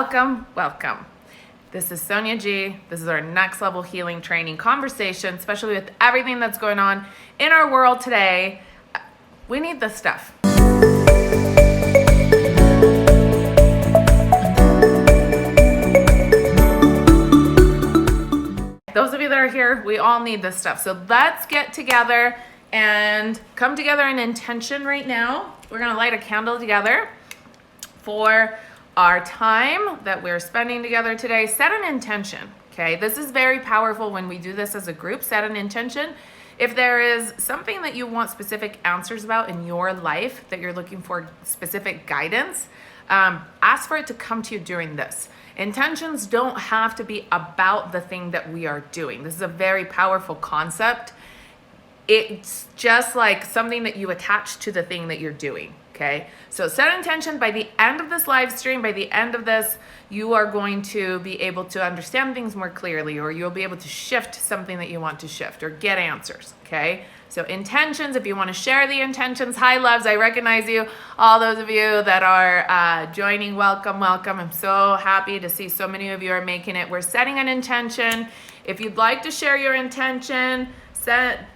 Welcome, welcome. This is Sonia G. This is our next level healing training conversation, especially with everything that's going on in our world today. We need this stuff. Those of you that are here, we all need this stuff. So let's get together and come together in intention right now. We're going to light a candle together for our time that we're spending together today. Set an intention, okay? This is very powerful when we do this as a group. Set an intention. If there is something that you want specific answers about in your life, that you're looking for specific guidance, ask for it to come to you during this. Intentions don't have to be about the thing that we are doing. This is a very powerful concept. It's just like something that you attach to the thing that you're doing. Okay, so set intention. By the end of this live stream, by the end of this, you are going to be able to understand things more clearly, or you'll be able to shift something that you want to shift or get answers. Okay, so intentions, if you want to share the intentions. Hi loves, I recognize you. All those of you that are joining, welcome, welcome. I'm so happy to see so many of you are making it. We're setting an intention. If you'd like to share your intention,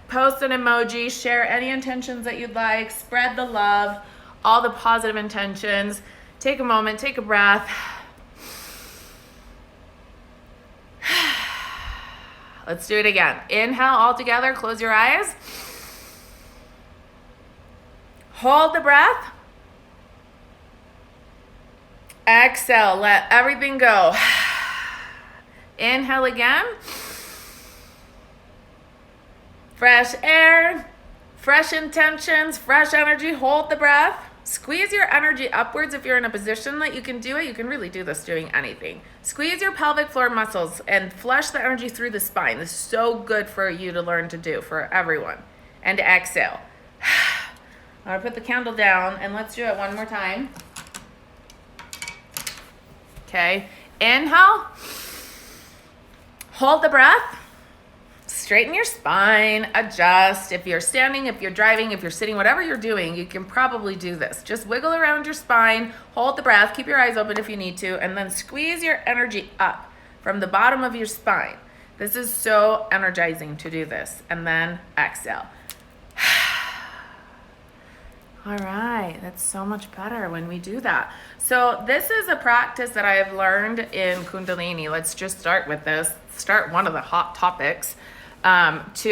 post an emoji, share any intentions that you'd like, spread the love, all the positive intentions. Take a moment, take a breath. Let's do it again. Inhale all together, close your eyes. Hold the breath. Exhale, let everything go. Inhale again. Fresh air, fresh intentions, fresh energy. Hold the breath. Squeeze your energy upwards if you're in a position that you can do it. You can really do this doing anything. Squeeze your pelvic floor muscles and flush the energy through the spine. This is so good for you to learn to do, for everyone. And exhale. I'm going to put the candle down and let's do it one more time. Okay. Inhale. Hold the breath. Straighten your spine, adjust. If you're standing, if you're driving, if you're sitting, whatever you're doing, you can probably do this. Just wiggle around your spine, hold the breath, keep your eyes open if you need to, and then squeeze your energy up from the bottom of your spine. This is so energizing to do this. And then exhale. All right, that's so much better when we do that. So this is a practice that I have learned in Kundalini. Let's just start with this. Start one of the hot topics. It's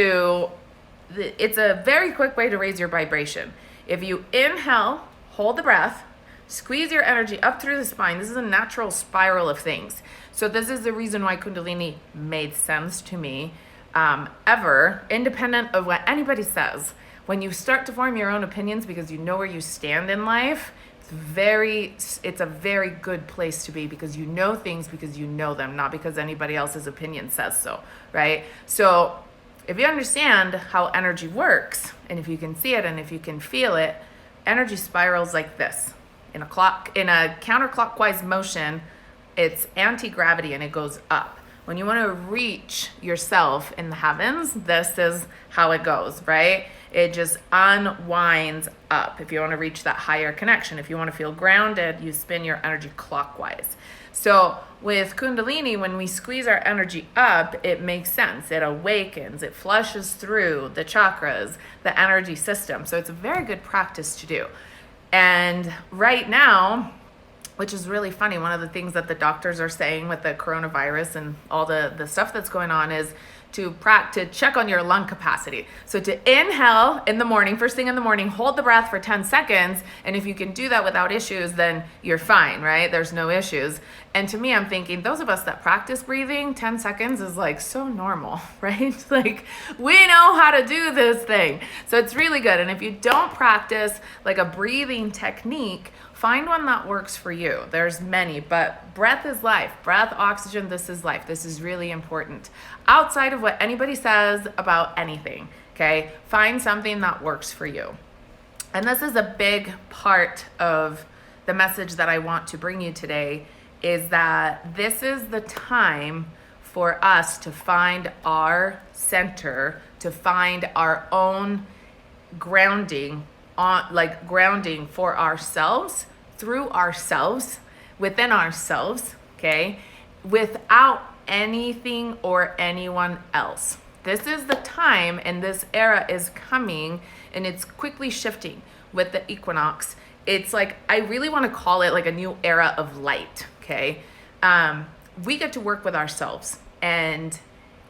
a very quick way to raise your vibration. If you inhale, hold the breath, squeeze your energy up through the spine. This is a natural spiral of things. So this is the reason why Kundalini made sense to me, independent of what anybody says. When you start to form your own opinions because you know where you stand in life, it's a very good place to be, because you know things because you know them, not because anybody else's opinion says so, right? So if you understand how energy works, and if you can see it and if you can feel it, energy spirals like this. In a counterclockwise motion, it's anti-gravity and it goes up. When you want to reach yourself in the heavens, this is how it goes, right? It just unwinds up. If you want to reach that higher connection, if you want to feel grounded, you spin your energy clockwise. So with Kundalini, when we squeeze our energy up, it makes sense. It awakens, it flushes through the chakras, the energy system. So it's a very good practice to do. And right now, which is really funny, one of the things that the doctors are saying with the coronavirus and all the stuff that's going on is to check on your lung capacity. So to inhale in the morning, first thing in the morning, hold the breath for 10 seconds. And if you can do that without issues, then you're fine, right? There's no issues. And to me, I'm thinking, those of us that practice breathing, 10 seconds is like so normal, right? Like, we know how to do this thing. So it's really good. And if you don't practice like a breathing technique, find one that works for you. There's many, but breath is life. Breath, oxygen, this is life. This is really important. Outside of what anybody says about anything, okay? Find something that works for you. And this is a big part of the message that I want to bring you today, is that this is the time for us to find our center, to find our own grounding grounding for ourselves, through ourselves, within ourselves, okay? Without anything or anyone else. This is the time, and this era is coming, and it's quickly shifting with the equinox. It's like, I really want to call it like a new era of light, okay? We get to work with ourselves, and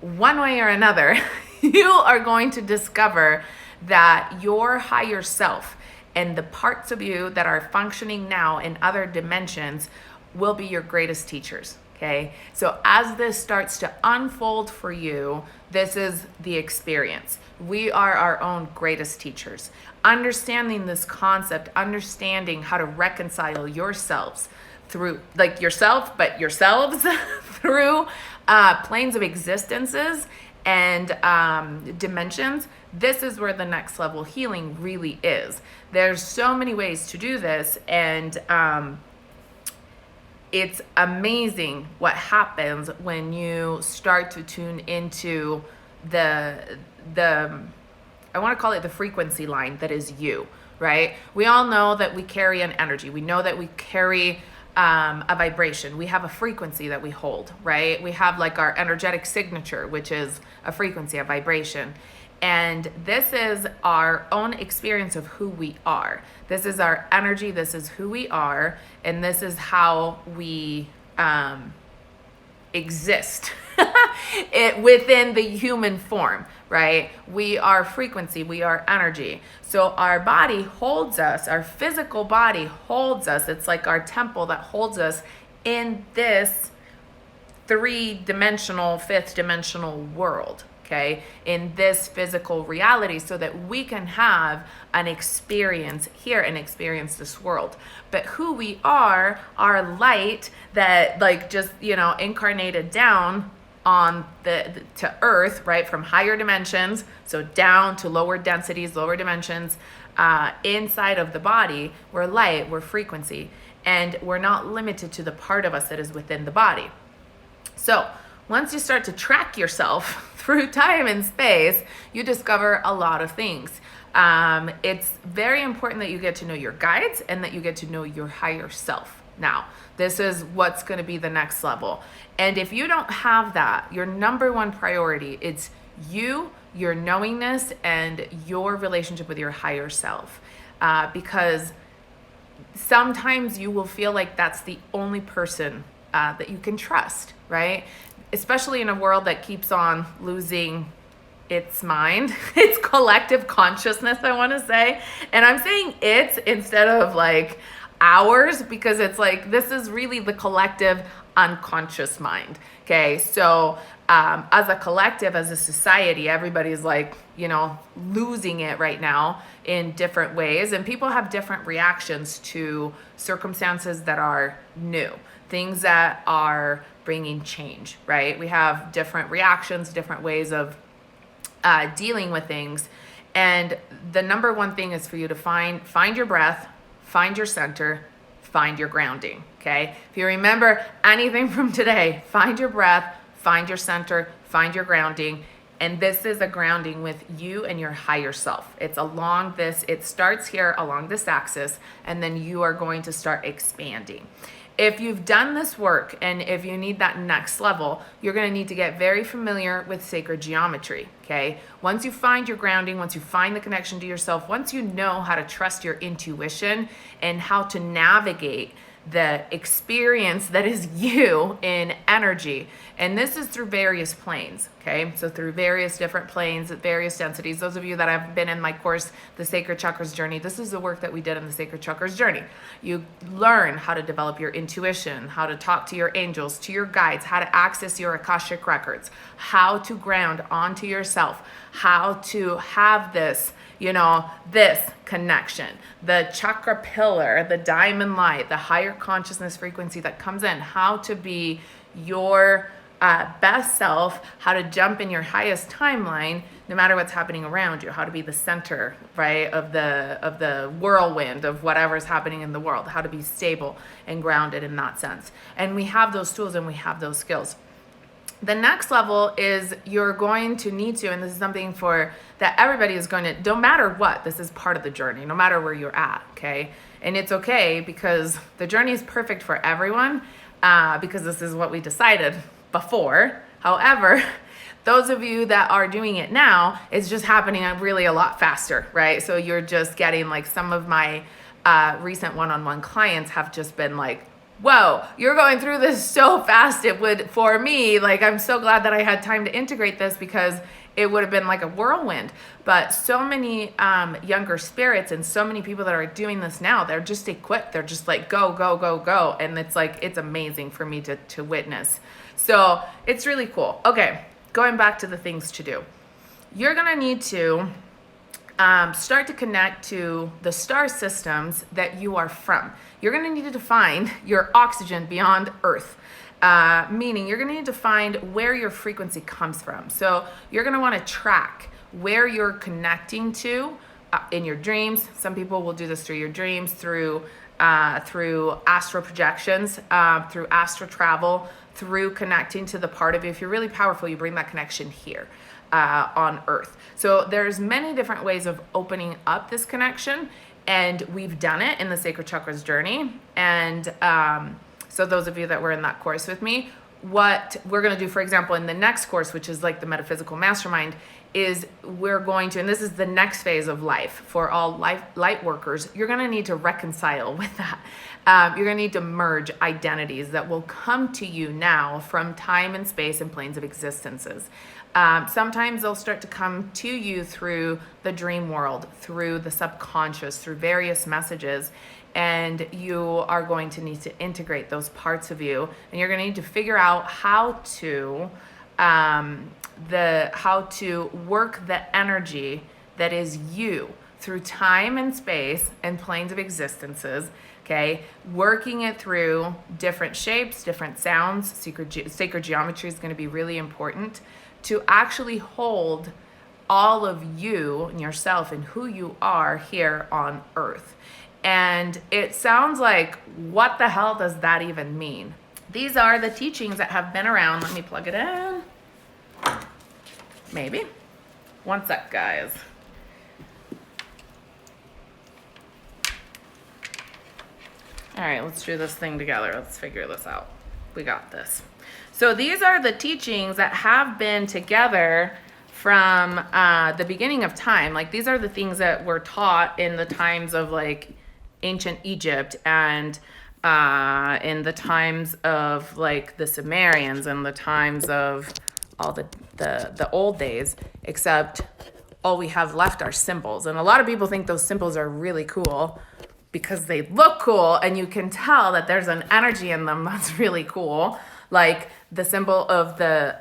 one way or another, you are going to discover that your higher self and the parts of you that are functioning now in other dimensions will be your greatest teachers. Okay, so as this starts to unfold for you, this is the experience. We are our own greatest teachers. Understanding this concept, understanding how to reconcile yourselves through, like yourself, but yourselves through planes of existences and dimensions. This is where the next level healing really is. There's so many ways to do this, and it's amazing what happens when you start to tune into the I want to call it the frequency line that is you, right? We all know that we carry an energy. We know that we carry a vibration. We have a frequency that we hold, right? We have like our energetic signature, which is a frequency, a vibration. And this is our own experience of who we are. This is our energy. This is who we are. And this is how we exist within the human form, right? We are frequency. We are energy. So our body holds us. Our physical body holds us. It's like our temple that holds us in this 3-dimensional, 5th-dimensional world. Okay, in this physical reality, so that we can have an experience here and experience this world. But who we are light that like just, incarnated down on to earth, right? From higher dimensions, so down to lower densities, lower dimensions, inside of the body. We're light, we're frequency, and we're not limited to the part of us that is within the body. So once you start to track yourself through time and space, you discover a lot of things. It's very important that you get to know your guides and that you get to know your higher self. Now, this is what's going to be the next level. And if you don't have that, your number one priority, it's you, your knowingness, and your relationship with your higher self. Because sometimes you will feel like that's the only person that you can trust, right? Especially in a world that keeps on losing its mind, its collective consciousness, I want to say. And I'm saying it's instead of like ours, because it's like, this is really the collective unconscious mind. Okay. So, as a collective, as a society, everybody's like, losing it right now in different ways. And people have different reactions to circumstances that are new, things that are bringing change, right? We have different reactions, different ways of dealing with things. And the number one thing is for you to find your breath, find your center, find your grounding, okay? If you remember anything from today, find your breath, find your center, find your grounding. And this is a grounding with you and your higher self. It's along this, it starts here along this axis, and then you are going to start expanding. If you've done this work and if you need that next level, you're going to need to get very familiar with sacred geometry, okay? Once you find your grounding, once you find the connection to yourself, once you know how to trust your intuition and how to navigate the experience that is you in energy. And this is through various planes, okay? So through various different planes at various densities. Those of you that have been in my course, The Sacred Chakras Journey, this is the work that we did in The Sacred Chakras Journey. You learn how to develop your intuition, how to talk to your angels, to your guides, how to access your Akashic records, how to ground onto yourself, how to have this, this connection, the chakra pillar, the diamond light, the higher consciousness frequency that comes in, how to be your best self, how to jump in your highest timeline, no matter what's happening around you, how to be the center, right, of the whirlwind of whatever's happening in the world, how to be stable and grounded in that sense. And we have those tools and we have those skills. The next level is you're going to need to, and this is something that everybody is going to, no matter what, this is part of the journey, no matter where you're at, okay? And it's okay because the journey is perfect for everyone. because this is what we decided before. However, those of you that are doing it now, it's just happening really a lot faster, right? So you're just getting like some of my recent one-on-one clients have just been like, whoa, you're going through this so fast. It would, for me, like, I'm so glad that I had time to integrate this because it would have been like a whirlwind. But so many younger spirits and so many people that are doing this now, they're just equipped. They're just like, go, go, go, go. And it's like, it's amazing for me to witness. So it's really cool. Okay, going back to the things to do. You're going to need to start to connect to the star systems that you are from. You're going to need to find your oxygen beyond Earth. Meaning you're going to need to find where your frequency comes from. So you're going to want to track where you're connecting to in your dreams. Some people will do this through your dreams, through astral projections, through astral travel, through connecting to the part of you. If you're really powerful, you bring that connection here on Earth. So there's many different ways of opening up this connection, and we've done it in the Sacred Chakras journey. And so those of you that were in that course with me, what we're going to do, for example, in the next course, which is like the Metaphysical Mastermind, is we're going to, and this is the next phase of life for all light workers, you're going to need to reconcile with that. You're going to need to merge identities that will come to you now from time and space and planes of existences. Sometimes they'll start to come to you through the dream world, through the subconscious, through various messages. And you are going to need to integrate those parts of you, and you're going to need to figure out how to work the energy that is you through time and space and planes of existences. Okay, working it through different shapes, different sounds. Sacred geometry is going to be really important to actually hold all of you and yourself and who you are here on Earth. And it sounds like, what the hell does that even mean? These are the teachings that have been around. Let me plug it in. Maybe. One sec, guys. All right, let's do this thing together. Let's figure this out. We got this. So these are the teachings that have been together from the beginning of time. Like, these are the things that were taught in the times of like ancient Egypt, and in the times of like the Sumerians, and the times of all the old days, except all we have left are symbols. And a lot of people think those symbols are really cool because they look cool, and you can tell that there's an energy in them that's really cool. Like the symbol of the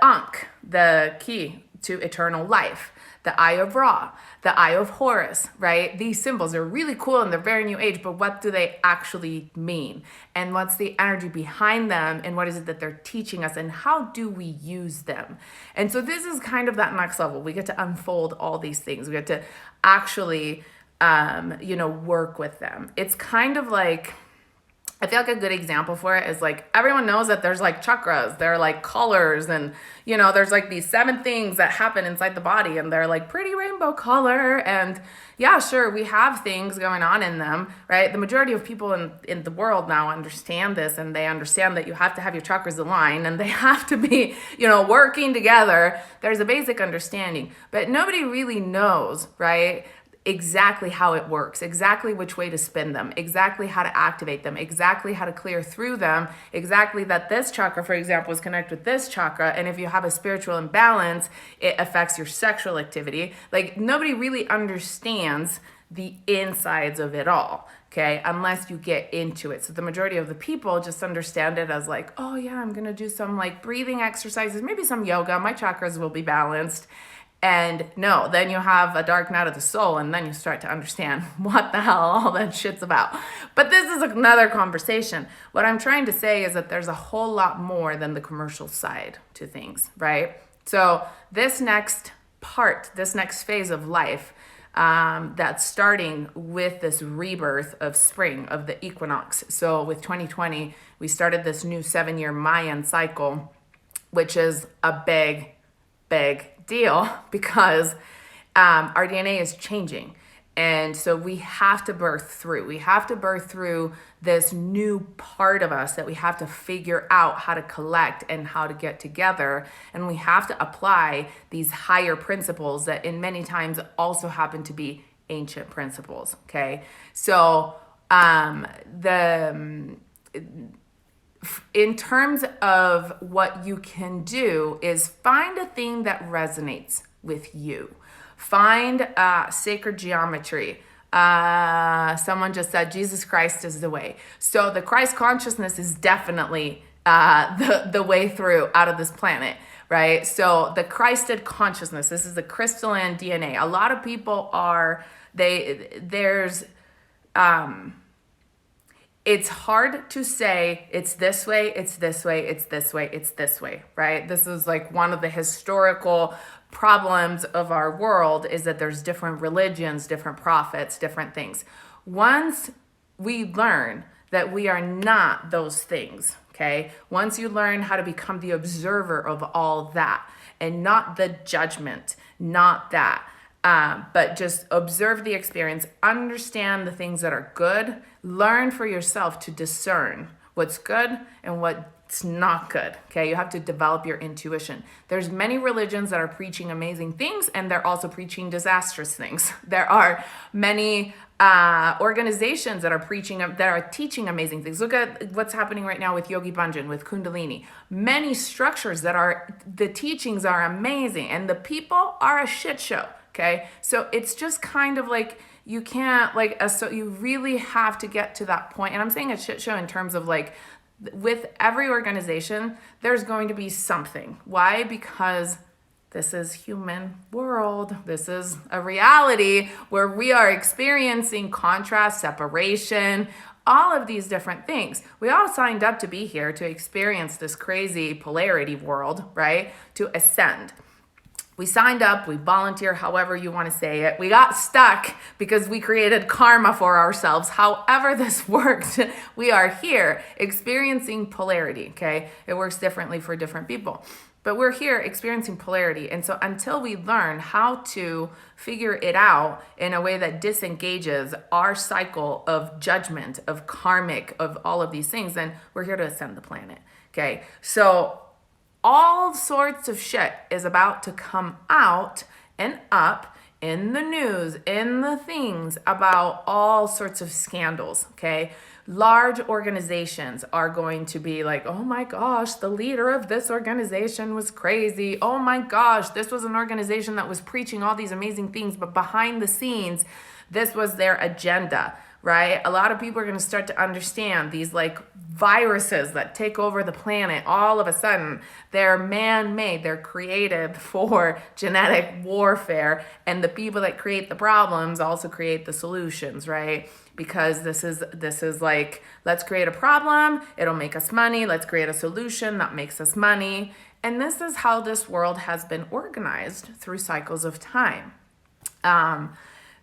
Ankh, the key to eternal life, the Eye of Ra, the Eye of Horus, right? These symbols are really cool and they're very new age, but what do they actually mean? And what's the energy behind them? And what is it that they're teaching us? And how do we use them? And so this is kind of that next level. We get to unfold all these things. We get to actually, work with them. It's kind of like, I feel like a good example for it is like, everyone knows that there's like chakras, they're like colors, and there's like these 7 things that happen inside the body, and they're like pretty rainbow color. And yeah, sure, we have things going on in them, right? The majority of people in the world now understand this, and they understand that you have to have your chakras aligned, and they have to be, working together. There's a basic understanding, but nobody really knows, right? Exactly how it works, exactly which way to spin them, exactly how to activate them, exactly how to clear through them, exactly that this chakra, for example, is connected with this chakra. And if you have a spiritual imbalance, it affects your sexual activity. Like, nobody really understands the insides of it all, okay, unless you get into it. So the majority of the people just understand it as like, oh yeah, I'm gonna do some like breathing exercises, maybe some yoga, my chakras will be balanced. And no, then you have a dark night of the soul, and then you start to understand what the hell all that shit's about. But this is another conversation. What I'm trying to say is that there's a whole lot more than the commercial side to things, right? So this next part, this next phase of life, that's starting with this rebirth of spring, of the equinox. So with 2020, we started this new 7-year Mayan cycle, which is a big deal because our DNA is changing. And so we have to birth through. We have to birth through this new part of us that we have to figure out how to collect and how to get together. And we have to apply these higher principles that in many times also happen to be ancient principles, okay? So in terms of what you can do is find a thing that resonates with you. Find sacred geometry. Someone just said Jesus Christ is the way. So the Christ consciousness is definitely the way through out of this planet, right? So the Christed consciousness, this is the crystalline DNA. A lot of people it's hard to say it's this way, it's this way, it's this way, it's this way, right? This is like one of the historical problems of our world, is that there's different religions, different prophets, different things. Once we learn that we are not those things, okay? Once you learn how to become the observer of all that and not the judgment, not that, but just observe the experience, understand the things that are good, learn for yourself to discern what's good and what's not good, okay? You have to develop your intuition. There's many religions that are preaching amazing things, and they're also preaching disastrous things. There are many organizations that are teaching amazing things. Look at what's happening right now with Yogi Bhajan, with Kundalini. Many structures the teachings are amazing, and the people are a shit show. Okay, so it's just kind of like you can't so you really have to get to that point. And I'm saying a shit show in terms of like with every organization, there's going to be something. Why? Because this is human world. This is a reality where we are experiencing contrast, separation, all of these different things. We all signed up to be here to experience this crazy polarity world, right? To ascend. We signed up, we volunteer, however you want to say it. We got stuck because we created karma for ourselves. However this worked, we are here experiencing polarity, okay? It works differently for different people. But we're here experiencing polarity. And so until we learn how to figure it out in a way that disengages our cycle of judgment, of karmic, of all of these things, then we're here to ascend the planet, okay? So all sorts of shit is about to come out and up in the news, in the things about all sorts of scandals, okay? Large organizations are going to be like, oh my gosh, the leader of this organization was crazy. Oh my gosh, this was an organization that was preaching all these amazing things, but behind the scenes, this was their agenda, right? A lot of people are going to start to understand these like viruses that take over the planet. All of a sudden, they're man-made, they're created for genetic warfare, and the people that create the problems also create the solutions, right? Because this is like, let's create a problem, it'll make us money, let's create a solution that makes us money. And this is how this world has been organized through cycles of time.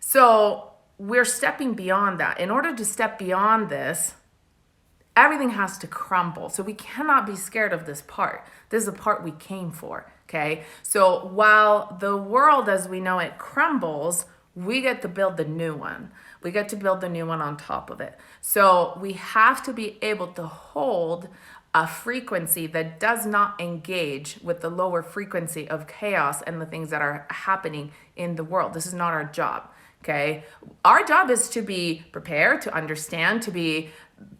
So we're stepping beyond that. In order to step beyond this, everything has to crumble. So we cannot be scared of this part. This is the part we came for, okay? So while the world as we know it crumbles, we get to build the new one. We get to build the new one on top of it. So we have to be able to hold a frequency that does not engage with the lower frequency of chaos and the things that are happening in the world. This is not our job. Okay, our job is to be prepared, to understand, to be,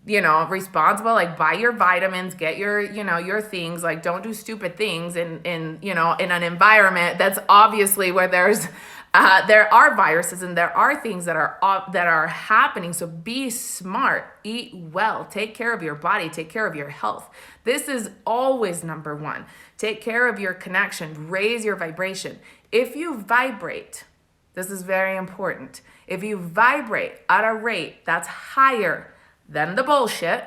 responsible, like buy your vitamins, get your, your things, like don't do stupid things in an environment that's obviously where there are viruses and there are things that are happening. So be smart, eat well, take care of your body, take care of your health. This is always number one. Take care of your connection, raise your vibration. If you vibrate, this is very important. If you vibrate at a rate that's higher than the bullshit,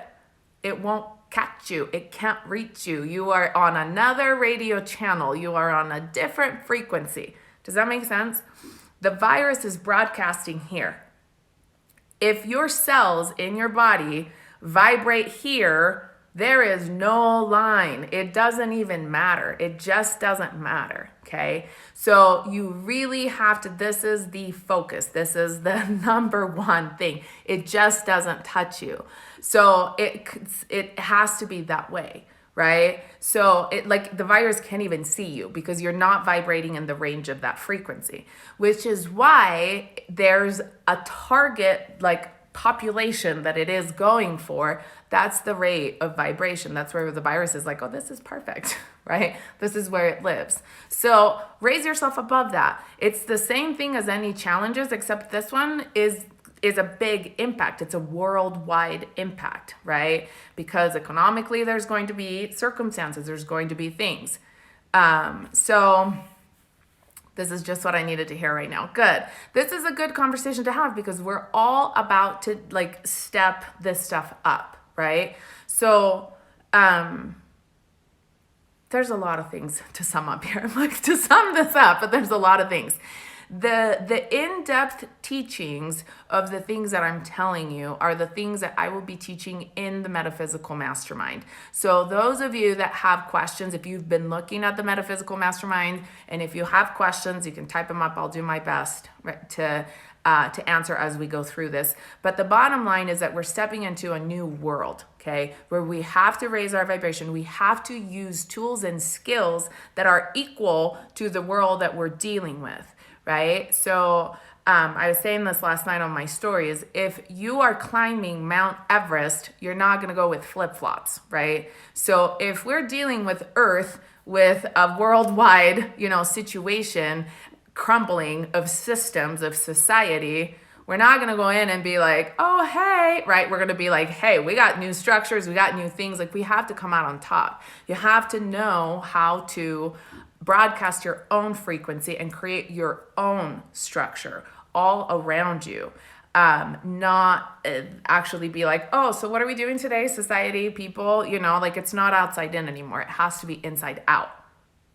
it won't catch you. It can't reach you. You are on another radio channel. You are on a different frequency. Does that make sense? The virus is broadcasting here. If your cells in your body vibrate here, There is no line. It doesn't even matter. It just doesn't matter. Okay. So you really have to, this is the focus. This is the number one thing. It just doesn't touch you. So it has to be that way. Right? So it, like, the virus can't even see you because you're not vibrating in the range of that frequency, which is why there's a target, like, population that it is going for. That's the rate of vibration. That's where the virus is like, oh, this is perfect, right? This is where it lives. So raise yourself above that. It's the same thing as any challenges, except this one is a big impact. It's a worldwide impact, right? Because economically, there's going to be circumstances, there's going to be things. So this is just what I needed to hear right now. Good. This is a good conversation to have because we're all about to, like, step this stuff up, right? So there's a lot of things to sum up here. Like, to sum this up, but there's a lot of things. The in-depth teachings of the things that I'm telling you are the things that I will be teaching in the Metaphysical Mastermind. So those of you that have questions, if you've been looking at the Metaphysical Mastermind, and if you have questions, you can type them up. I'll do my best to answer as we go through this. But the bottom line is that we're stepping into a new world, okay, where we have to raise our vibration. We have to use tools and skills that are equal to the world that we're dealing with. Right? So I was saying this last night on my stories. If you are climbing Mount Everest, you're not going to go with flip-flops, right? So if we're dealing with Earth with a worldwide, situation, crumbling of systems of society, we're not going to go in and be like, oh, hey, right? We're going to be like, hey, we got new structures, we got new things. Like, we have to come out on top. You have to know how to broadcast your own frequency and create your own structure all around you. Not actually be like, oh, so what are we doing today, society, people? Like, it's not outside in anymore. It has to be inside out.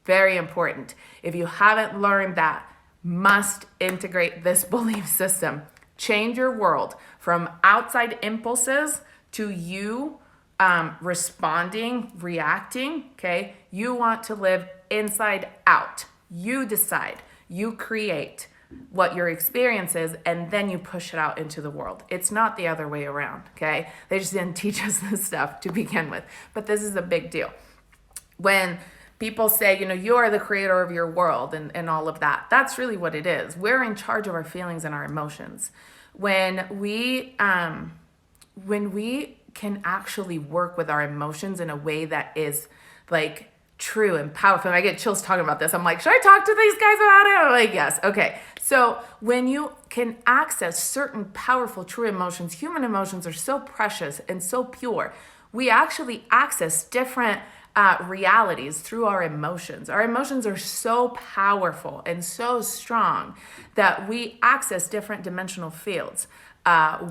Very important. If you haven't learned that, must integrate this belief system. Change your world from outside impulses to you responding, reacting, okay? You want to live inside out. You decide, you create what your experience is, and then you push it out into the world. It's not the other way around, okay? They just didn't teach us this stuff to begin with, but this is a big deal. When people say, you are the creator of your world and all of that, that's really what it is. We're in charge of our feelings and our emotions. When we can actually work with our emotions in a way that is, like, true and powerful. I get chills talking about this. I'm like, should I talk to these guys about it? I'm like, yes. Okay. So when you can access certain powerful, true emotions, human emotions are so precious and so pure. We actually access different realities through our emotions. Our emotions are so powerful and so strong that we access different dimensional fields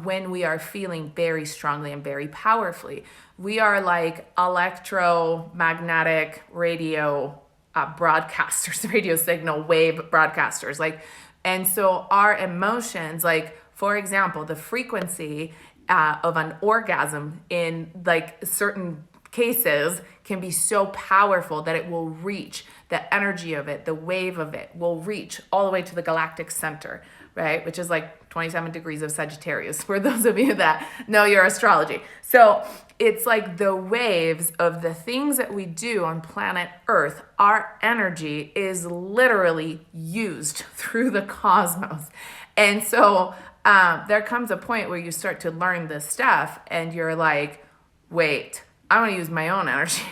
when we are feeling very strongly and very powerfully. We are like electromagnetic radio broadcasters, radio signal wave broadcasters. And so our emotions, like, for example, the frequency of an orgasm in, like, certain cases can be so powerful that it will reach the energy of it, the wave of it will reach all the way to the galactic center, right? Which is like 27 degrees of Sagittarius, for those of you that know your astrology. So it's like the waves of the things that we do on planet Earth. Our energy is literally used through the cosmos. And so there comes a point where you start to learn this stuff and you're like, wait, I want to use my own energy.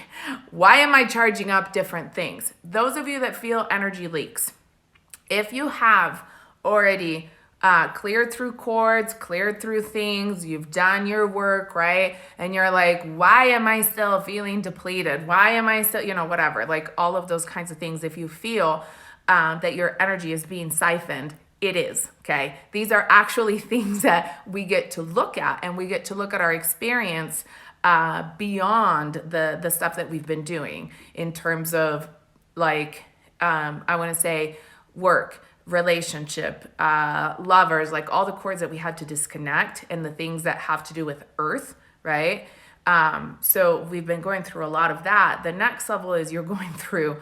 Why am I charging up different things? Those of you that feel energy leaks, if you have already cleared through cords, cleared through things, you've done your work, right? And you're like, why am I still feeling depleted? Why am I still, whatever, like all of those kinds of things. If you feel that your energy is being siphoned, it is, okay? These are actually things that we get to look at, and we get to look at our experience beyond the stuff that we've been doing in terms of, like, I want to say work, relationship, lovers, like all the cords that we had to disconnect and the things that have to do with earth, right? So we've been going through a lot of that. The next level is you're going through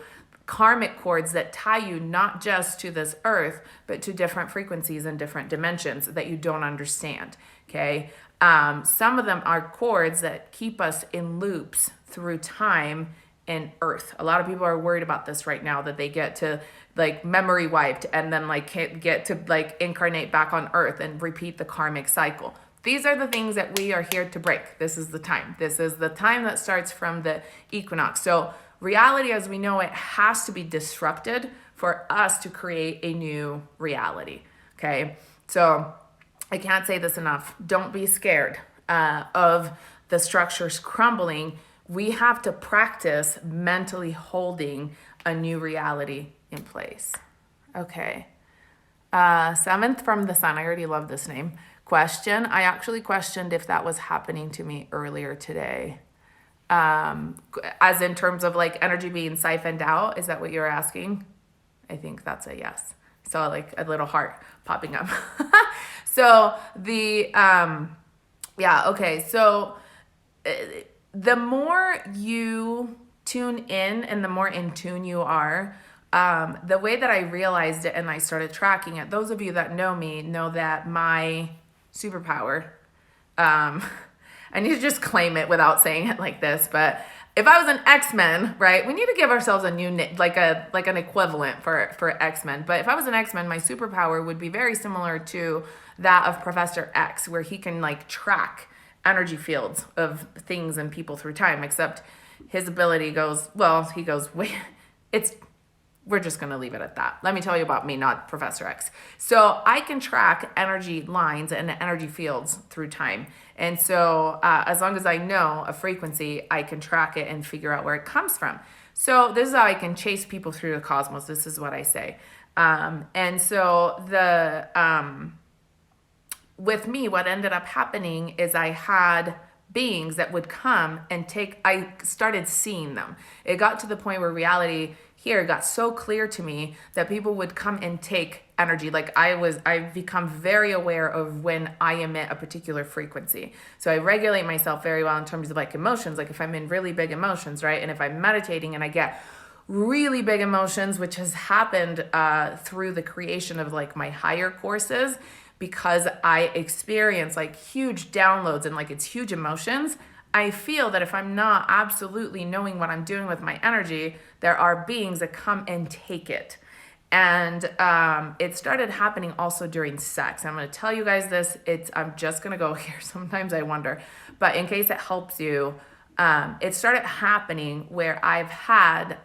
karmic cords that tie you not just to this earth, but to different frequencies and different dimensions that you don't understand. Okay. Some of them are cords that keep us in loops through time and earth. A lot of people are worried about this right now, that they get to like memory wiped and then like can't get to like incarnate back on earth and repeat the karmic cycle. These are the things that we are here to break. This is the time. This is the time that starts from the equinox. So reality as we know it has to be disrupted for us to create a new reality. Okay. So I can't say this enough. Don't be scared of the structures crumbling. We have to practice mentally holding a new reality in place. Okay. Seventh from the sun. I already love this name. Question. I actually questioned if that was happening to me earlier today. As in terms of like energy being siphoned out. Is that what you're asking? I think that's a yes. So like a little heart popping up. So okay. So the more you tune in and the more in tune you are, the way that I realized it and I started tracking it, those of you that know me know that my superpower, I need to just claim it without saying it like this, but if I was an X-Men, right, we need to give ourselves a new, like an equivalent for X-Men. But if I was an X-Men, my superpower would be very similar to that of Professor X, where he can like track energy fields of things and people through time, except his ability goes, wait, we're just going to leave it at that. Let me tell you about me, not Professor X. So I can track energy lines and energy fields through time. And so as long as I know a frequency, I can track it and figure out where it comes from. So this is how I can chase people through the cosmos. This is what I say. And so with me, what ended up happening is I had beings that would come and I started seeing them. It got to the point where reality here got so clear to me that people would come and take energy. Like I've become very aware of when I emit a particular frequency. So I regulate myself very well in terms of like emotions. Like if I'm in really big emotions, right? And if I'm meditating and I get really big emotions, which has happened through the creation of like my higher courses, because I experience like huge downloads and like it's huge emotions, I feel that if I'm not absolutely knowing what I'm doing with my energy, there are beings that come and take it. And it started happening also during sex. I'm going to tell you guys this. I'm just going to go here. Sometimes I wonder, but in case it helps you, it started happening where I've had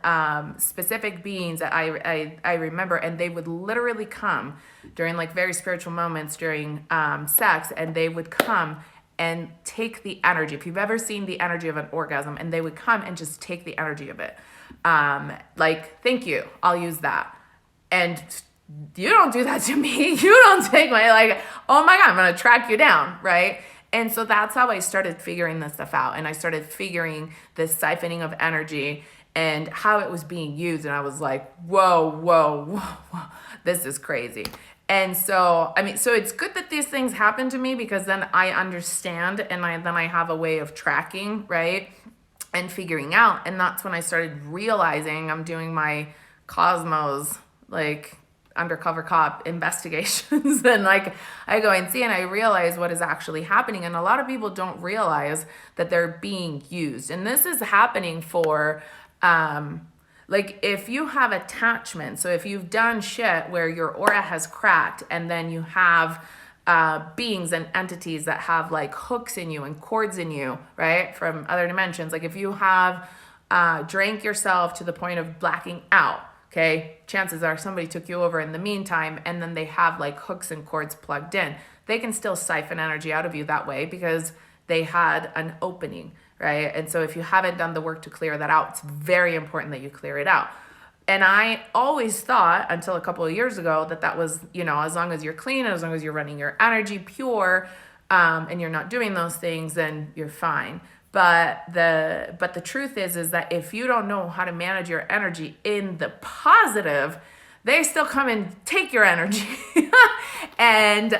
specific beings that I remember, and they would literally come during like very spiritual moments during sex, and they would come and take the energy. If you've ever seen the energy of an orgasm, and they would come and just take the energy of it. Like, thank you, I'll use that. And you don't do that to me. You don't take my, like, oh my God, I'm going to track you down, right? And so that's how I started figuring this stuff out. And I started figuring this siphoning of energy and how it was being used. And I was like, whoa, this is crazy. And so, so it's good that these things happen to me, because then I understand, and then I have a way of tracking, right? And figuring out. And that's when I started realizing I'm doing my Cosmos, like, undercover cop investigations. And like, I go and see, and I realize what is actually happening. And a lot of people don't realize that they're being used. And this is happening for, like if you have attachment, so if you've done shit where your aura has cracked, and then you have beings and entities that have like hooks in you and cords in you, right, from other dimensions. Like if you have drank yourself to the point of blacking out, okay, chances are somebody took you over in the meantime, and then they have like hooks and cords plugged in. They can still siphon energy out of you that way because they had an opening, right? And so if you haven't done the work to clear that out, it's very important that you clear it out. And I always thought until a couple of years ago that was, as long as you're clean, and as long as you're running your energy pure, and you're not doing those things, then you're fine. But the truth is that if you don't know how to manage your energy in the positive, they still come and take your energy. And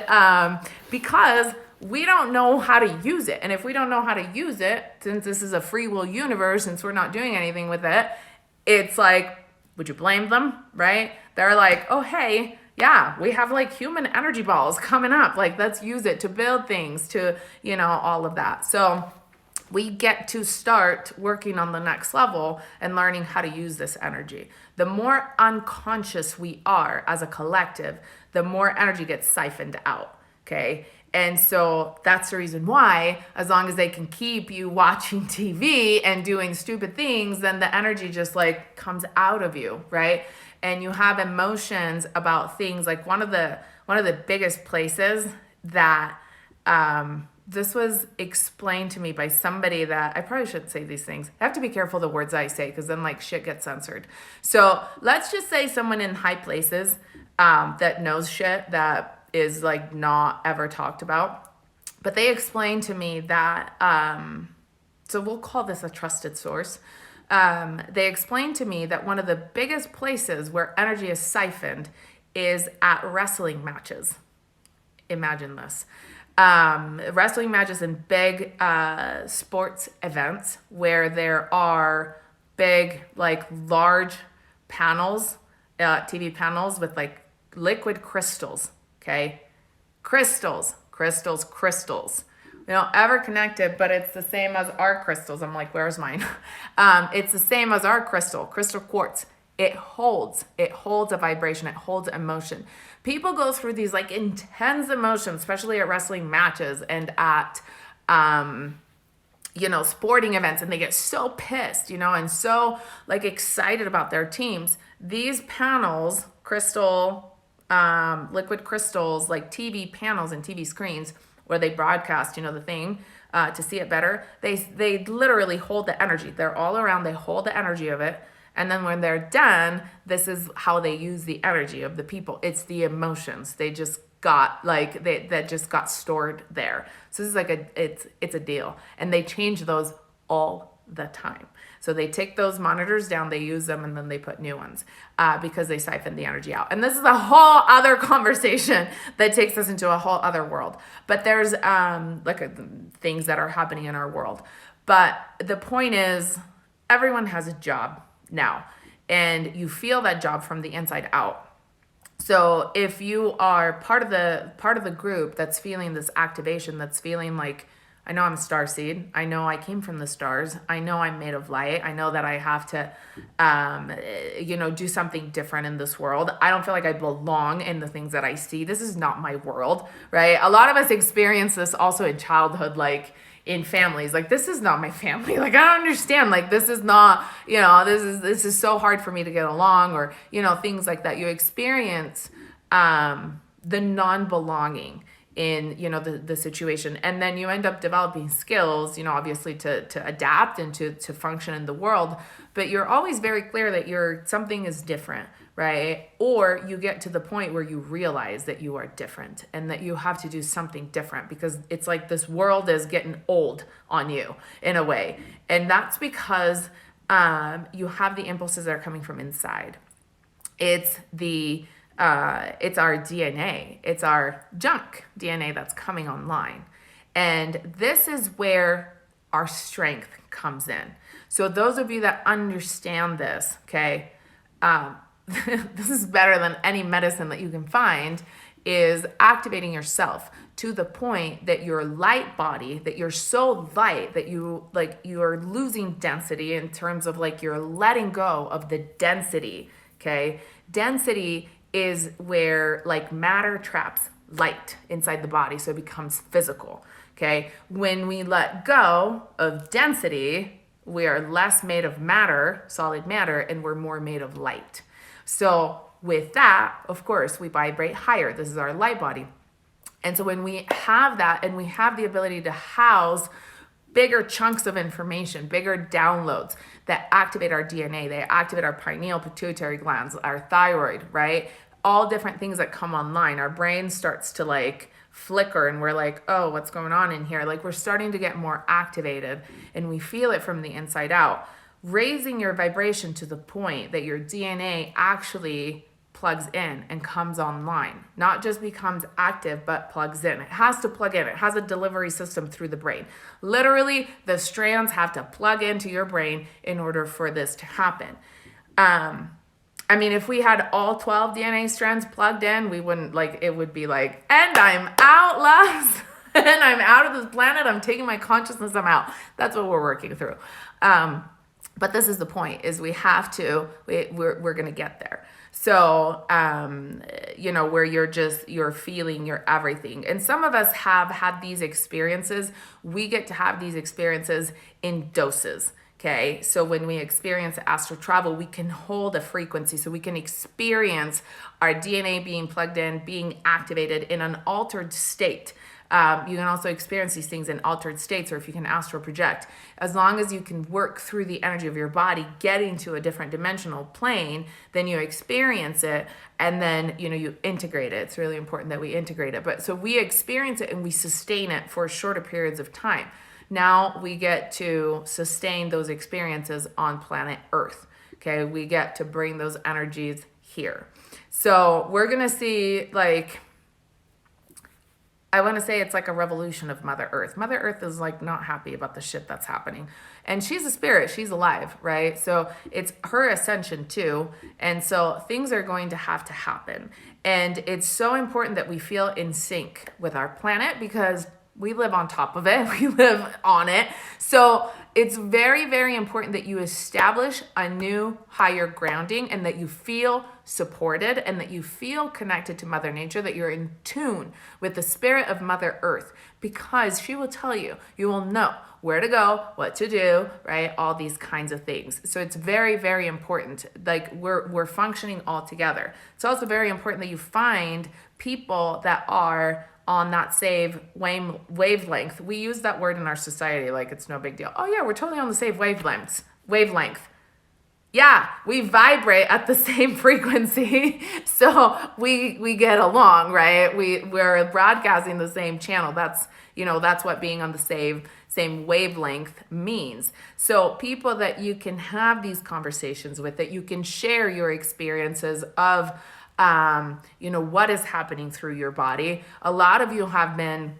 because we don't know how to use it. And if we don't know how to use it, since this is a free will universe, since we're not doing anything with it, it's like, would you blame them, right? They're like, oh, hey, yeah, we have like human energy balls coming up. Like, let's use it to build things, to, all of that. So we get to start working on the next level and learning how to use this energy. The more unconscious we are as a collective, the more energy gets siphoned out, okay? And so that's the reason why, as long as they can keep you watching TV and doing stupid things, then the energy just like comes out of you, right? And you have emotions about things. Like one of the biggest places that this was explained to me by somebody that I probably shouldn't say these things. I have to be careful the words I say because then like shit gets censored. So let's just say someone in high places that knows shit that is like not ever talked about. But they explained to me that, so we'll call this a trusted source. They explained to me that one of the biggest places where energy is siphoned is at wrestling matches. Imagine this. Wrestling matches and big sports events where there are big, like large panels, TV panels with like liquid crystals, okay? Crystals. We don't ever connect it, but it's the same as our crystals. I'm like, where's mine? It's the same as our crystal quartz. It holds a vibration. It holds emotion. People go through these like intense emotions, especially at wrestling matches and at, sporting events, and they get so pissed, and so like excited about their teams. These panels, liquid crystals, like TV panels and TV screens where they broadcast, the thing, to see it better. They literally hold the energy. They're all around. They hold the energy of it. And then when they're done, this is how they use the energy of the people. It's the emotions. They just got that just got stored there. So this is like it's a deal. And they change those all the time. So they take those monitors down, they use them, and then they put new ones because they siphon the energy out. And this is a whole other conversation that takes us into a whole other world. But there's things that are happening in our world. But the point is, everyone has a job now, and you feel that job from the inside out. So if you are part of the group that's feeling this activation, that's feeling like, I know I'm a star seed. I know I came from the stars. I know I'm made of light. I know that I have to, do something different in this world. I don't feel like I belong in the things that I see. This is not my world, right? A lot of us experience this also in childhood, like in families. Like, this is not my family. Like, I don't understand. Like, this is not, this is so hard for me to get along, or, things like that. You experience the non-belonging in the situation, and then you end up developing skills obviously to adapt and to function in the world, but you're always very clear that something is different, right? Or you get to the point where you realize that you are different and that you have to do something different, because it's like this world is getting old on you in a way. And that's because you have the impulses that are coming from inside. It's our DNA. It's our junk DNA that's coming online. And this is where our strength comes in. So those of you that understand this, okay, this is better than any medicine that you can find, is activating yourself to the point that your light body, that you're so light that you are losing density, in terms of like you're letting go of the density, okay? Density is where like matter traps light inside the body, so it becomes physical, okay? When we let go of density, we are less made of matter, solid matter, and we're more made of light. So with that, of course, we vibrate higher. This is our light body. And so when we have that, and we have the ability to house bigger chunks of information, bigger downloads that activate our DNA, they activate our pineal pituitary glands, our thyroid, right? All different things that come online. Our brain starts to like flicker, and we're like, oh, what's going on in here? Like, we're starting to get more activated, and we feel it from the inside out. Raising your vibration to the point that your DNA actually plugs in and comes online. Not just becomes active, but plugs in. It has to plug in. It has a delivery system through the brain. Literally, the strands have to plug into your brain in order for this to happen. I mean, if we had all 12 DNA strands plugged in, we wouldn't, like, it would be like, and I'm out, loves. And I'm out of this planet. I'm taking my consciousness. I'm out. That's what we're working through. But this is the point, is we have to, we're going to get there. So, where you're feeling your everything. And some of us have had these experiences. We get to have these experiences in doses. Okay. So when we experience astral travel, we can hold a frequency. So we can experience our DNA being plugged in, being activated in an altered state. You can also experience these things in altered states, or if you can astral project, as long as you can work through the energy of your body, getting to a different dimensional plane, then you experience it, and then, you integrate it. It's really important that we integrate it. But so we experience it and we sustain it for shorter periods of time. Now we get to sustain those experiences on planet Earth. Okay. We get to bring those energies here. So we're going to see, I want to say it's like a revolution of Mother Earth. Mother Earth is not happy about the shit that's happening. And she's a spirit. She's alive, right? So it's her ascension too. And so things are going to have to happen. And it's so important that we feel in sync with our planet, because we live on top of it. We live on it. So it's very, very important that you establish a new higher grounding, and that you feel supported, and that you feel connected to Mother Nature, that you're in tune with the spirit of Mother Earth, because she will tell you, you will know where to go, what to do, right? All these kinds of things. So it's very, very important. We're functioning all together. It's also very important that you find people that are on that same wavelength. We use that word in our society like it's no big deal. Oh yeah, we're totally on the same wavelength. Yeah, we vibrate at the same frequency. So we get along, right? We're broadcasting the same channel. That's what being on the same wavelength means. So people that you can have these conversations with, that you can share your experiences of what is happening through your body. A lot of you have been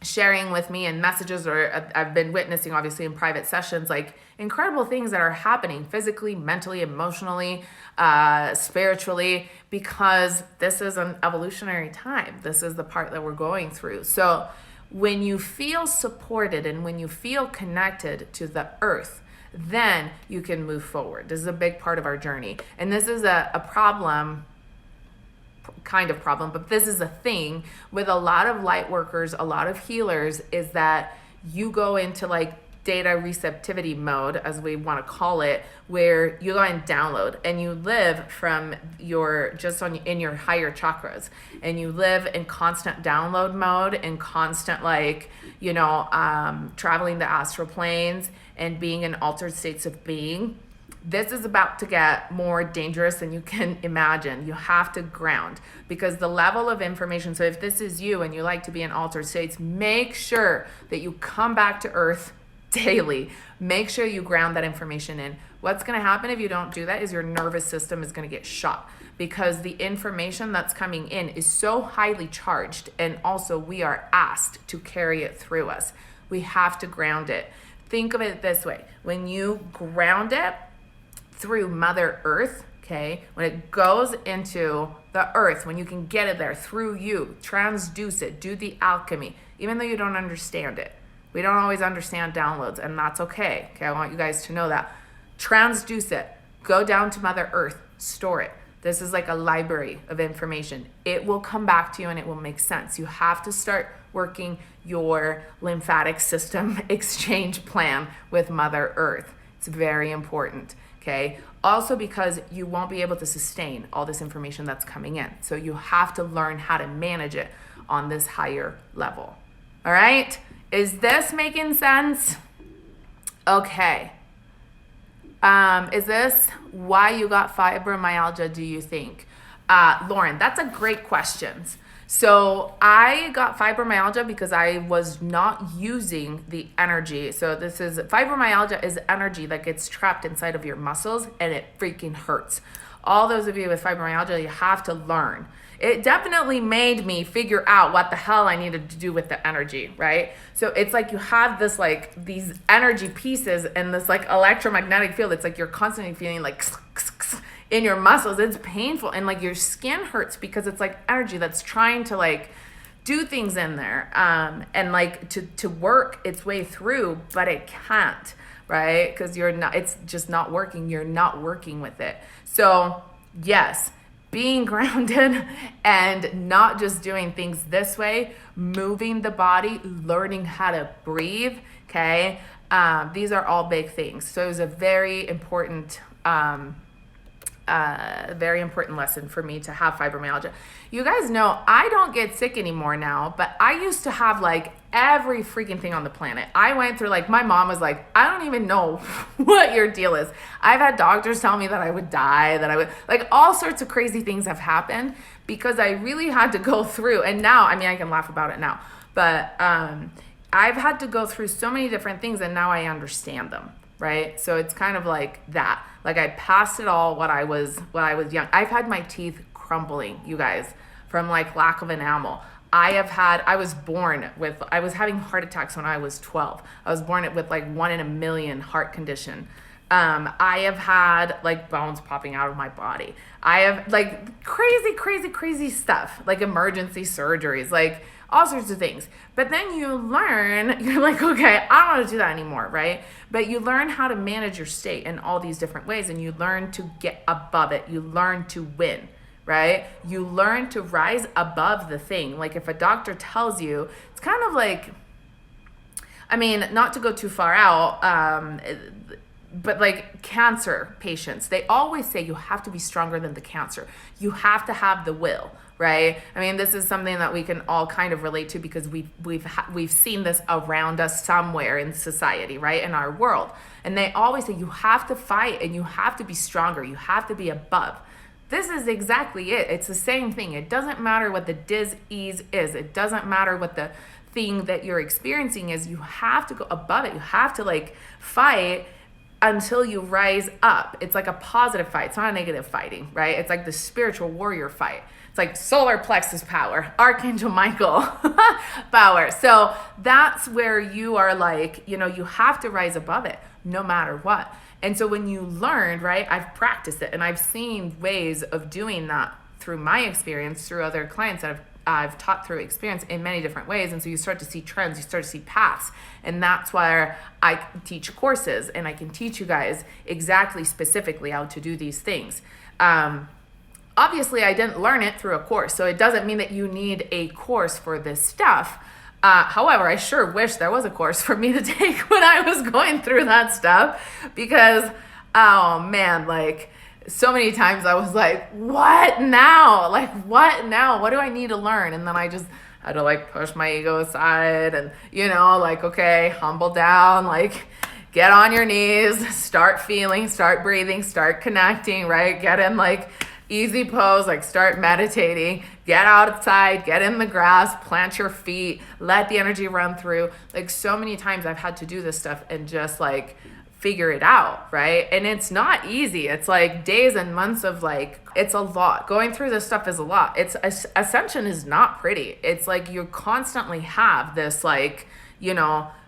sharing with me in messages, or I've been witnessing obviously in private sessions, incredible things that are happening physically, mentally, emotionally, spiritually, because this is an evolutionary time. This is the part that we're going through. So when you feel supported and when you feel connected to the earth, then you can move forward. This is a big part of our journey. And this is a kind of problem, but this is a thing with a lot of light workers, a lot of healers, is that you go into data receptivity mode, as we want to call it, where you go and download, and you live from in your higher chakras, and you live in constant download mode, and constant traveling the astral planes and being in altered states of being. This is about to get more dangerous than you can imagine. You have to ground, because the level of information, so if this is you and you like to be in altered states, make sure that you come back to earth daily. Make sure you ground that information in. What's going to happen if you don't do that is your nervous system is going to get shot, because the information that's coming in is so highly charged, and also we are asked to carry it through us. We have to ground it. Think of it this way. When you ground it through Mother Earth, okay, when it goes into the earth, when you can get it there through you, transduce it, do the alchemy, even though you don't understand it. We don't always understand downloads, and that's okay. Okay, I want you guys to know that. Transduce it, go down to Mother Earth, store it. This is like a library of information. It will come back to you and it will make sense. You have to start working your lymphatic system exchange plan with Mother Earth. It's very important. Okay. Also, because you won't be able to sustain all this information that's coming in. So you have to learn how to manage it on this higher level. All right. Is this making sense? Okay. Is this why you got fibromyalgia, do you think? Lauren, that's a great question. So I got fibromyalgia because I was not using the energy. So fibromyalgia is energy that gets trapped inside of your muscles, and it freaking hurts. all those of you with fibromyalgia, you have to learn. It definitely made me figure out what the hell I needed to do with the energy, right? So it's like you have this like these energy pieces and this like electromagnetic field. It's like you're constantly feeling like in your muscles. It's painful and like your skin hurts because it's like energy that's trying to like do things in there and like to work its way through, but it can't, right? Because it's just not working. You're not working with it. So yes, being grounded and not just doing things this way, moving the body, learning how to breathe, okay? These are all big things. So it was a very important lesson for me to have fibromyalgia. You guys know I don't get sick anymore now, but I used to have like every freaking thing on the planet. I went through like, my mom was like, I don't even know what your deal is. I've had doctors tell me that I would die, that I would, like all sorts of crazy things have happened because I really had to go through. And now, I mean, I can laugh about it now, but I've had to go through so many different things and now I understand them. Right? So it's kind of like that. Like I passed it all when I was young. I've had my teeth crumbling, you guys, from like lack of enamel. I was having heart attacks when I was 12. I was born with like 1 in a million heart condition. I have had like bones popping out of my body. I have like crazy stuff, like emergency surgeries, like all sorts of things. But then you learn, you're like, okay, I don't want to do that anymore, right? But you learn how to manage your state in all these different ways and you learn to get above it. You learn to win, right? You learn to rise above the thing. Like if a doctor tells you, it's kind of like, I mean, not to go too far out, but like cancer patients, they always say you have to be stronger than the cancer. You have to have the will, right? I mean, this is something that we can all kind of relate to because we've seen this around us somewhere in society, right? In our world. And they always say you have to fight and you have to be stronger. You have to be above. This is exactly it. It's the same thing. It doesn't matter what the dis-ease is. It doesn't matter what the thing that you're experiencing is. You have to go above it. You have to like fight until you rise up. It's like a positive fight. It's not a negative fighting, right? It's like the spiritual warrior fight. It's like solar plexus power, Archangel Michael power. So that's where you are like, you have to rise above it no matter what. And so when you learned, right, I've practiced it and I've seen ways of doing that through my experience, through other clients that I've taught through experience in many different ways. And so you start to see trends, you start to see paths. And that's where I teach courses and I can teach you guys exactly specifically how to do these things. Obviously, I didn't learn it through a course, so it doesn't mean that you need a course for this stuff. However, I sure wish there was a course for me to take when I was going through that stuff because, oh man, like so many times I was like, what now? Like, what now? What do I need to learn? And then I just had to like push my ego aside and, like, okay, humble down, like get on your knees, start feeling, start breathing, start connecting, right? Get in like easy pose, like start meditating, get outside, get in the grass, plant your feet, let the energy run through. Like so many times I've had to do this stuff and just like figure it out, right? And it's not easy. It's like days and months of like, it's a lot. Going through this stuff is a lot. Ascension is not pretty. It's like you constantly have this like,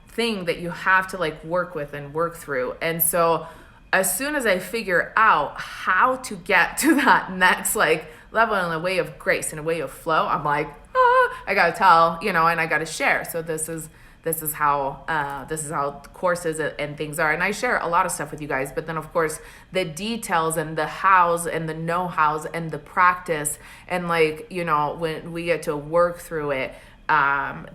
thing that you have to like work with and work through. And so as soon as I figure out how to get to that next like level in a way of grace, in a way of flow, I'm like, I gotta tell, and I gotta share. So this is how courses and things are. And I share a lot of stuff with you guys, but then of course the details and the hows and the know-hows and the practice and like, when we get to work through it,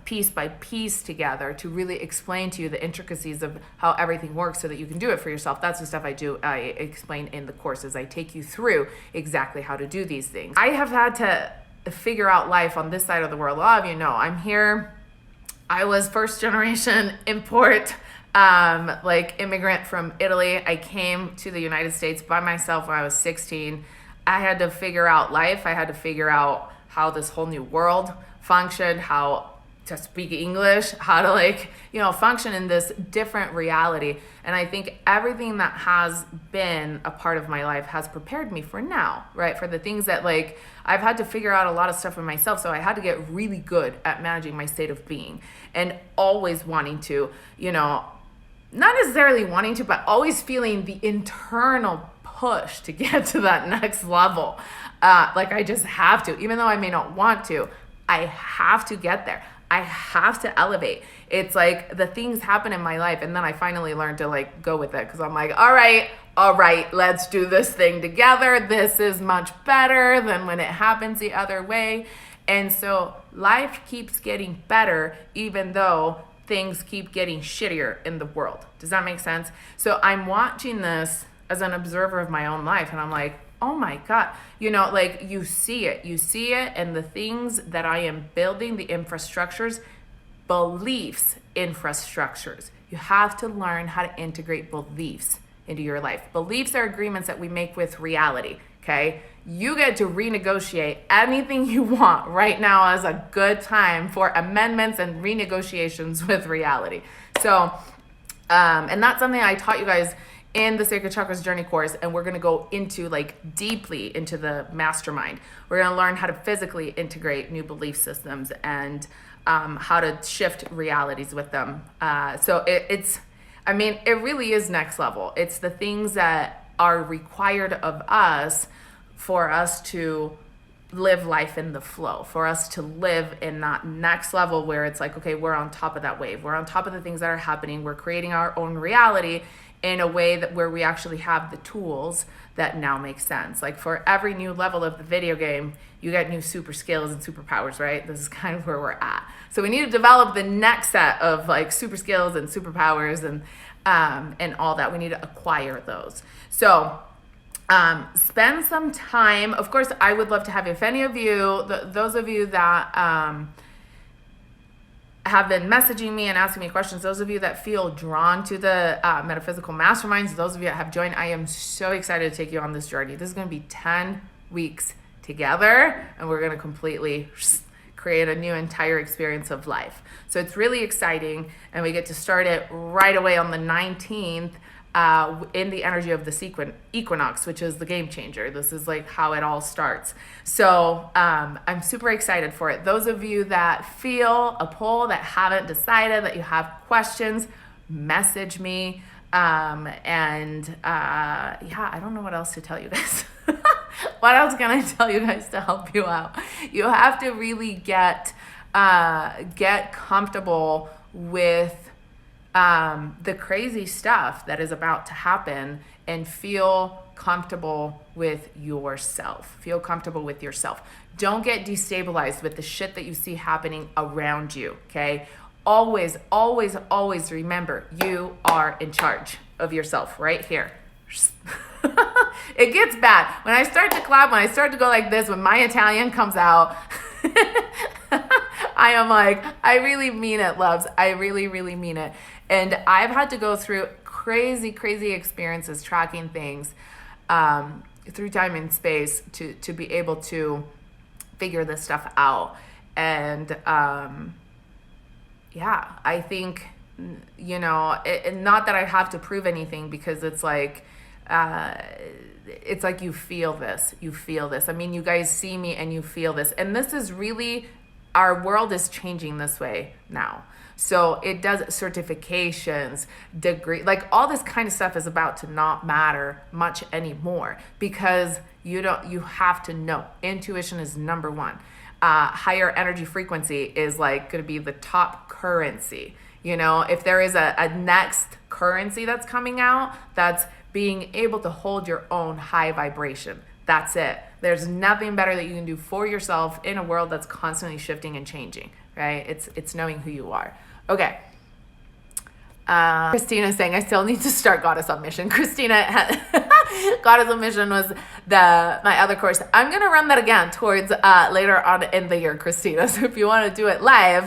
piece by piece together to really explain to you the intricacies of how everything works so that you can do it for yourself. That's the stuff I do. I explain in the courses. I take you through exactly how to do these things. I have had to figure out life on this side of the world. A lot of you know I'm here. I was first generation import, like immigrant from Italy. I came to the United States by myself when I was 16. I had to figure out life. I had to figure out how this whole new world functioned, how to speak English, how to like, function in this different reality. And I think everything that has been a part of my life has prepared me for now, right? For the things that like, I've had to figure out a lot of stuff for myself. So I had to get really good at managing my state of being and always wanting to, not necessarily wanting to, but always feeling the internal push to get to that next level. Like I just have to, even though I may not want to, I have to get there. I have to elevate. It's like the things happen in my life, and then I finally learned to like go with it, because I'm like, all right, let's do this thing together. This is much better than when it happens the other way. And so life keeps getting better, even though things keep getting shittier in the world. Does that make sense? So I'm watching this as an observer of my own life, and I'm like, oh my God, like you see it, and the things that I am building, the infrastructures, beliefs, infrastructures. You have to learn how to integrate beliefs into your life. Beliefs are agreements that we make with reality, okay? You get to renegotiate anything you want right now as a good time for amendments and renegotiations with reality. So, and that's something I taught you guys in the Sacred Chakras Journey course, and we're going to go into like deeply into the mastermind. We're going to learn how to physically integrate new belief systems and how to shift realities with them. So it really is next level. It's the things that are required of us for us to live life in the flow, for us to live in that next level where it's like, okay, we're on top of that wave. We're on top of the things that are happening. We're creating our own reality in a way that where we actually have the tools that now make sense. Like for every new level of the video game, you get new super skills and superpowers, right? This is kind of where we're at. So we need to develop the next set of like super skills and superpowers and all that. We need to acquire those. So spend some time. Of course, I would love to have you. If any of you, those of you that have been messaging me and asking me questions, those of you that feel drawn to the metaphysical masterminds, those of you that have joined, I am so excited to take you on this journey. This is going to be 10 weeks together, and we're going to completely create a new entire experience of life. So it's really exciting, and we get to start it right away on the 19th in the energy of the equinox, which is the game changer. This is like how it all starts. So I'm super excited for it. Those of you that feel a pull, that haven't decided, that you have questions, message me. I don't know what else to tell you guys. What else can I tell you guys to help you out? You have to really get comfortable with the crazy stuff that is about to happen, and feel comfortable with yourself. Feel comfortable with yourself. Don't get destabilized with the shit that you see happening around you, okay? Always, always, always remember, you are in charge of yourself right here. It gets bad. When I start to clap, when I start to go like this, when my Italian comes out, I am like, I really mean it, loves. I really, really mean it. And I've had to go through crazy, crazy experiences tracking things through time and space to be able to figure this stuff out. And I think, not that I have to prove anything, because it's like you feel this. I mean, you guys see me and you feel this. And this is really, our world is changing this way now. So it does certifications, degree, like all this kind of stuff is about to not matter much anymore, because you have to know. Intuition is number one. Higher energy frequency is like going to be the top currency. If there is a next currency that's coming out, that's being able to hold your own high vibration. That's it. There's nothing better that you can do for yourself in a world that's constantly shifting and changing, right? It's knowing who you are. Okay. Christina is saying, I still need to start Goddess on Mission. Christina, Goddess on Mission was my other course. I'm going to run that again towards later on in the year, Christina. So if you want to do it live,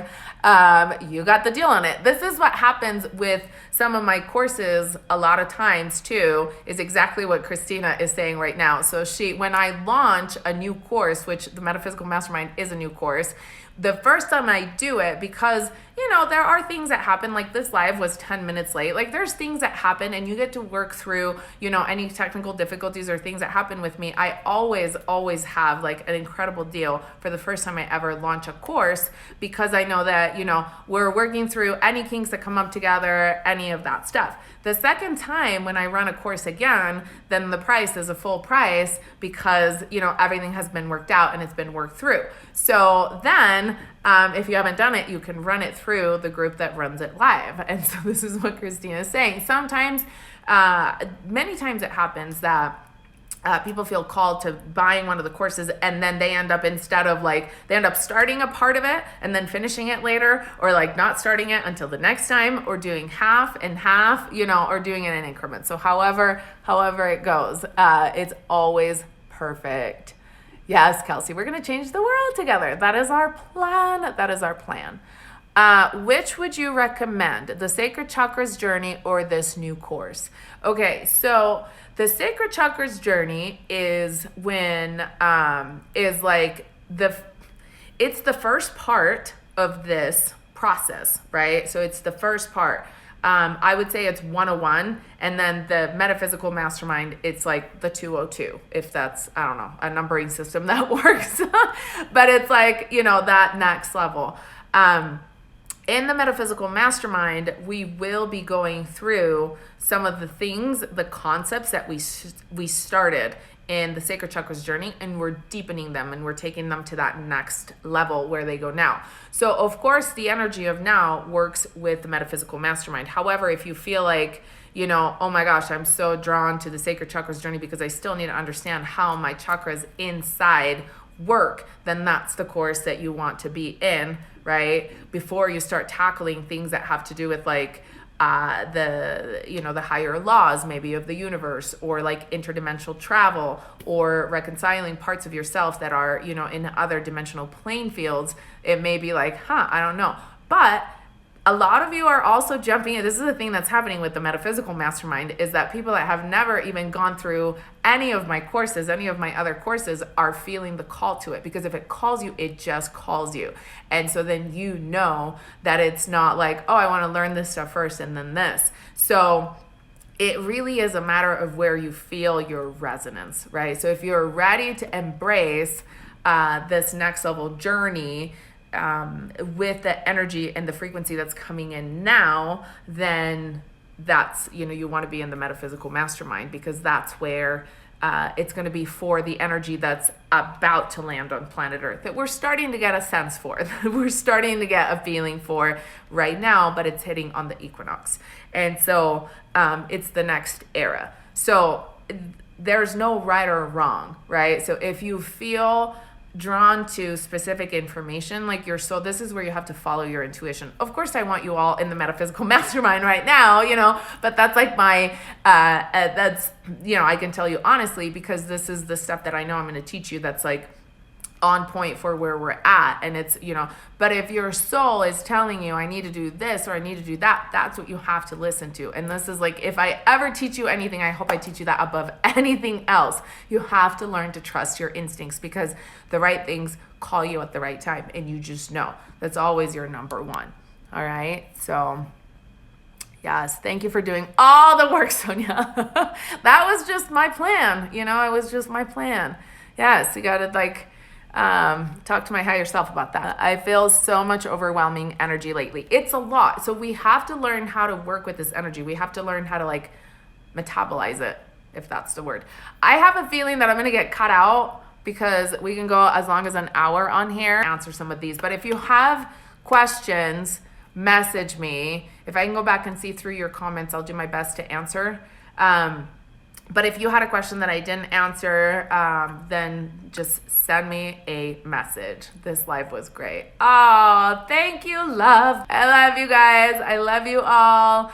you got the deal on it. This is what happens with some of my courses a lot of times too, is exactly what Christina is saying right now. So when I launch a new course, which the Metaphysical Mastermind is a new course, the first time I do it, because, you know, there are things that happen, like this live was 10 minutes late. Like there's things that happen and you get to work through, you know, any technical difficulties or things that happen with me. I always have like an incredible deal for the first time I ever launch a course, because I know that, you know, we're working through any kinks that come up together, any of that stuff. The second time when I run a course again, then the price is a full price, because, you know, everything has been worked out and it's been worked through. So then, if you haven't done it, you can run it through the group that runs it live. And so this is what Christina is saying. Sometimes, many times it happens that people feel called to buying one of the courses, and then they end up, instead of like, they end up starting a part of it and then finishing it later, or like not starting it until the next time, or doing half and half, you know, or doing it in increments. So however it goes, it's always perfect. Yes, Kelsey, we're going to change the world together. That is our plan. That is our plan. Which would you recommend, the Sacred Chakras Journey or this new course? Okay, so the Sacred Chakras Journey is it's the first part of this process, right? So it's the first part. I would say it's 101, and then the metaphysical mastermind, it's like the 202, if that's, I don't know, a numbering system that works. But it's like, you know, that next level. In the metaphysical mastermind, we will be going through some of the things, the concepts that we started in the Sacred Chakras Journey, and we're deepening them and we're taking them to that next level where they go now. So of course the energy of now works with the metaphysical mastermind. However, if you feel like, you know, oh my gosh, I'm so drawn to the Sacred Chakras Journey because I still need to understand how my chakras inside work, then that's the course that you want to be in, right? Before you start tackling things that have to do with like the higher laws maybe of the universe, or like interdimensional travel, or reconciling parts of yourself that are, you know, in other dimensional plane fields. It may be like, I don't know. But a lot of you are also jumping in. This is the thing that's happening with the metaphysical mastermind, is that people that have never even gone through any of my courses, any of my other courses, are feeling the call to it. Because if it calls you, it just calls you. And so then you know that it's not like, oh, I want to learn this stuff first and then this. So it really is a matter of where you feel your resonance, right? So if you're ready to embrace this next level journey, with the energy and the frequency that's coming in now, then that's, you know, you want to be in the metaphysical mastermind, because that's where it's going to be for the energy that's about to land on planet Earth, that we're starting to get a sense for, that we're starting to get a feeling for right now, but it's hitting on the equinox. And so it's the next era. So there's no right or wrong, right? So if you feel drawn to specific information, like your soul, this is where you have to follow your intuition. Of course, I want you all in the metaphysical mastermind right now, you know, but that's like my, that's, you know, I can tell you honestly, because this is the stuff that I know I'm going to teach you that's like on point for where we're at. And it's, you know, but if your soul is telling you I need to do this or I need to do that, that's what you have to listen to. And this is like, if I ever teach you anything, I hope I teach you that above anything else. You have to learn to trust your instincts, because the right things call you at the right time, and you just know. That's always your number one. All right. So yes, thank you for doing all the work, Sonia. That was just my plan. You know, it was just my plan. Yes, you got to like, talk to my higher self about that. I feel so much overwhelming energy lately. It's a lot. So we have to learn how to work with this energy. We have to learn how to like metabolize it, if that's the word. I have a feeling that I'm going to get cut out, because we can go as long as an hour on here, answer some of these. But if you have questions, message me. If I can go back and see through your comments, I'll do my best to answer. But if you had a question that I didn't answer, then just send me a message. This live was great. Oh, thank you, love. I love you guys. I love you all.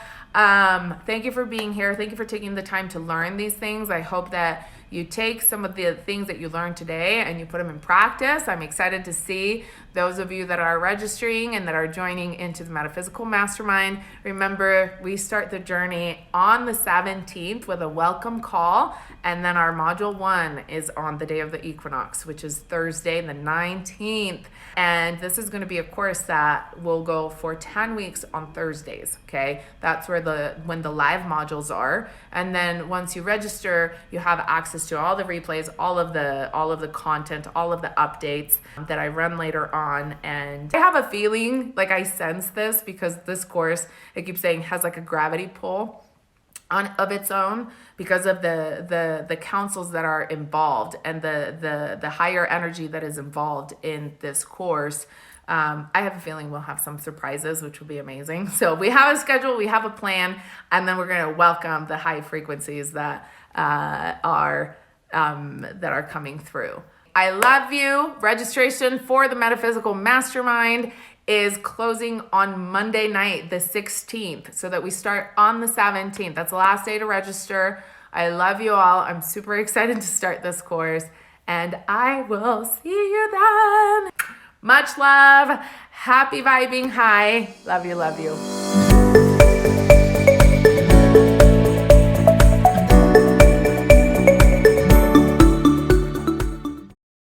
Thank you for being here. Thank you for taking the time to learn these things. I hope that you take some of the things that you learned today and you put them in practice. I'm excited to see those of you that are registering and that are joining into the Metaphysical Mastermind. Remember, we start the journey on the 17th with a welcome call, and then our module 1 is on the day of the equinox, which is Thursday the 19th. And this is going to be a course that will go for 10 weeks on Thursdays, okay? That's where when the live modules are. And then once you register, you have access to all the replays, all of the content, all of the updates that I run later on. And I have a feeling, like I sense this, because this course, I keep saying, has like a gravity pull of its own, because of the councils that are involved and the higher energy that is involved in this course. I have a feeling we'll have some surprises, which will be amazing. So we have a schedule, we have a plan, and then we're going to welcome the high frequencies that are coming through. I love you. Registration for the Metaphysical Mastermind is closing on Monday night, the 16th, so that we start on the 17th. That's the last day to register. I love you all. I'm super excited to start this course, and I will see you then. Much love. Happy vibing high. Love you, love you.